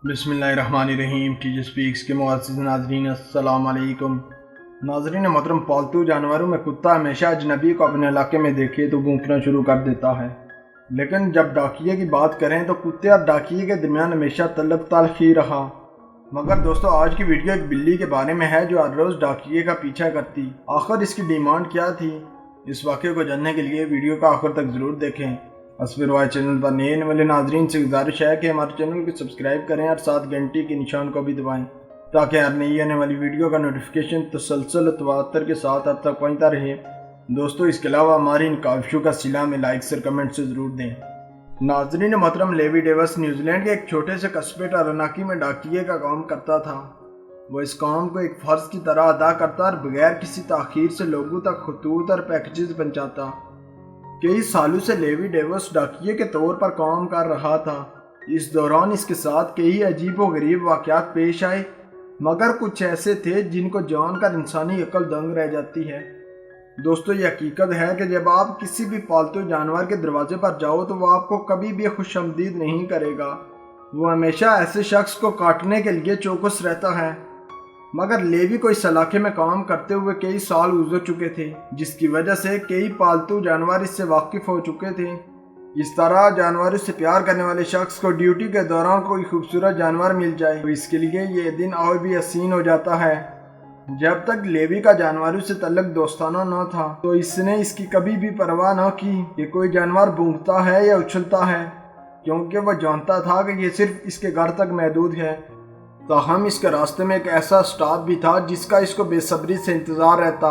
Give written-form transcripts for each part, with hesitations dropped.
बिस्मिल्लाहिर्रहमानिर्रहीम। Teacher speaks के मुअज़्ज़िज़ नाज़रीन, अस्सलाम वालेकुम। नाज़रीन मोहतरम, पालतू जानवरों में कुत्ता हमेशा अजनबी को अपने इलाके में देखे तो भौंकना शुरू कर देता है, लेकिन जब डाकिये की बात करें तो कुत्ते और डाकिये के दरमियान हमेशा तल्लुक़ तल्ख़ ही रहा। मगर दोस्तों, आज की वीडियो एक बिल्ली के बारे में है जो हर रोज़ डाकिये का पीछा करती। आखिर इसकी डिमांड क्या थी? इस वाक़े को जानने के लिए वीडियो को आखिर तक ज़रूर देखें। अस्फिरवाय चैनल पर नए आने वाले नाजरीन से गुजारिश है कि हमारे चैनल को सब्सक्राइब करें और साथ घंटी के निशान को भी दबाएं, ताकि हर नई आने वाली वीडियो का नोटिफिकेशन तसलसल तवातर के साथ अब तक पहुंचता रहे। दोस्तों, इसके अलावा हमारी इन काविशों का सिला में लाइक और कमेंट से ज़रूर दें। नाजरीन मोहतरम, लेवी डेविस न्यूजीलैंड के एक छोटे से कस्बे टरानाकी में डाकिये का काम करता था। वो इस काम को एक फ़र्ज की तरह अदा करता और बगैर किसी ताख़ीर से लोगों तक खतूत और पैकेजेस पहुंचाता। कई सालों से लेवी डेविस डाकिये के तौर पर काम कर रहा था। इस दौरान इसके साथ कई अजीब व गरीब वाक़यात पेश आए, मगर कुछ ऐसे थे जिनको जानकर इंसानी अक्ल दंग रह जाती है। दोस्तों, ये हकीकत है कि जब आप किसी भी पालतू जानवर के दरवाजे पर जाओ तो वो आपको कभी भी खुशामदीद नहीं करेगा। वो हमेशा ऐसे शख्स को काटने के लिए चौकस रहता है। मगर लेवी को इस इलाके में काम करते हुए कई साल गुजर चुके थे, जिसकी वजह से कई पालतू जानवर इससे वाकिफ हो चुके थे। इस तरह जानवरों से प्यार करने वाले शख्स को ड्यूटी के दौरान कोई खूबसूरत जानवर मिल जाए तो इसके लिए ये दिन और भी हसीन हो जाता है। जब तक लेवी का जानवरों से तल्लुक दोस्ताना न था तो इसने इसकी कभी भी परवाह न की कि कोई जानवर भौंकता है या उछलता है, क्योंकि वह जानता था कि ये सिर्फ इसके घर तक महदूद है। ताहम इसके रास्ते में एक ऐसा स्टाफ भी था जिसका इसको बेसब्री से इंतज़ार रहता,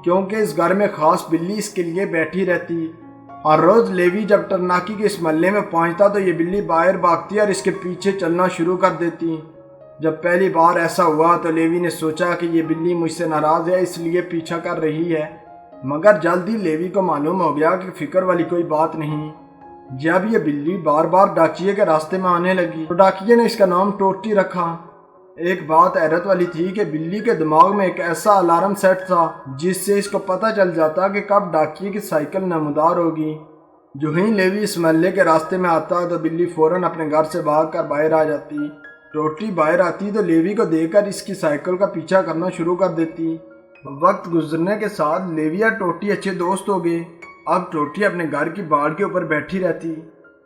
क्योंकि इस घर में ख़ास बिल्ली इसके लिए बैठी रहती। हर रोज़ लेवी जब टरनाकी के इस महल्ले में पहुंचता तो ये बिल्ली बाहर भागती और इसके पीछे चलना शुरू कर देती। जब पहली बार ऐसा हुआ तो लेवी ने सोचा कि ये बिल्ली मुझसे नाराज़ है, इसलिए पीछा कर रही है। मगर जल्द ही लेवी को मालूम हो गया कि फ़िक्र वाली कोई बात नहीं। जब ये बिल्ली बार बार डाकिये के रास्ते में आने लगी तो डाकिये ने इसका नाम टोटी रखा। एक बात हैरत वाली थी कि बिल्ली के दिमाग में एक ऐसा अलार्म सेट था जिससे इसको पता चल जाता कि कब डाकिये की साइकिल नमदार होगी। जो ही लेवी इस महल्ले के रास्ते में आता तो बिल्ली फौरन अपने घर से भागकर बाहर आ जाती। टोटी बाहर आती तो लेवी को देखकर इसकी साइकिल का पीछा करना शुरू कर देती। वक्त गुजरने के साथ लेवी और टोटी अच्छे दोस्त हो गए। अब टोटी अपने घर की बाड़ के ऊपर बैठी रहती।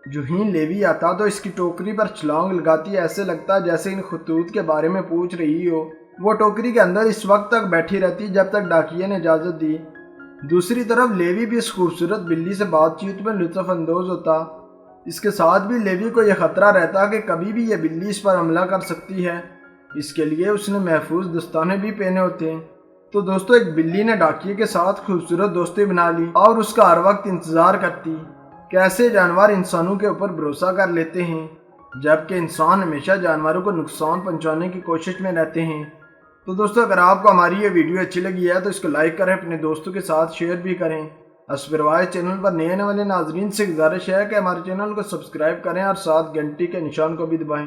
जो ही लेवी आता तो इसकी टोकरी पर छलांग लगाती, ऐसे लगता जैसे इन खतूत के बारे में पूछ रही हो। वो टोकरी के अंदर इस वक्त तक बैठी रहती जब तक डाकिये ने इजाज़त दी। दूसरी तरफ लेवी भी इस खूबसूरत बिल्ली से बातचीत में लुत्फ़ अंदोज़ होता। इसके साथ भी लेवी को यह ख़तरा रहता कि कभी भी यह बिल्ली इस पर हमला कर सकती है। इसके लिए उसने महफूज दस्ताने भी पहने होते। तो दोस्तों, एक बिल्ली ने डाकिये के साथ खूबसूरत दोस्ती बना ली और उसका हर वक्त इंतज़ार करती। कैसे जानवर इंसानों के ऊपर भरोसा कर लेते हैं, जबकि इंसान हमेशा जानवरों को नुकसान पहुंचाने की कोशिश में रहते हैं। तो दोस्तों, अगर आपको हमारी ये वीडियो अच्छी लगी है तो इसको लाइक करें, अपने दोस्तों के साथ शेयर भी करें। अस्फिरवाय चैनल पर नए आने वाले नाजरीन से गुजारिश है कि हमारे चैनल को सब्सक्राइब करें और साथ घंटी के निशान को भी दबाएं,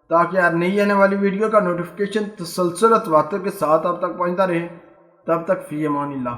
ताकि हर नई आने वाली वीडियो का नोटिफिकेशन तसलसल तवातर के साथ अब तक पहुँचता रहे। तब तक फ़ी अमानिल्लाह।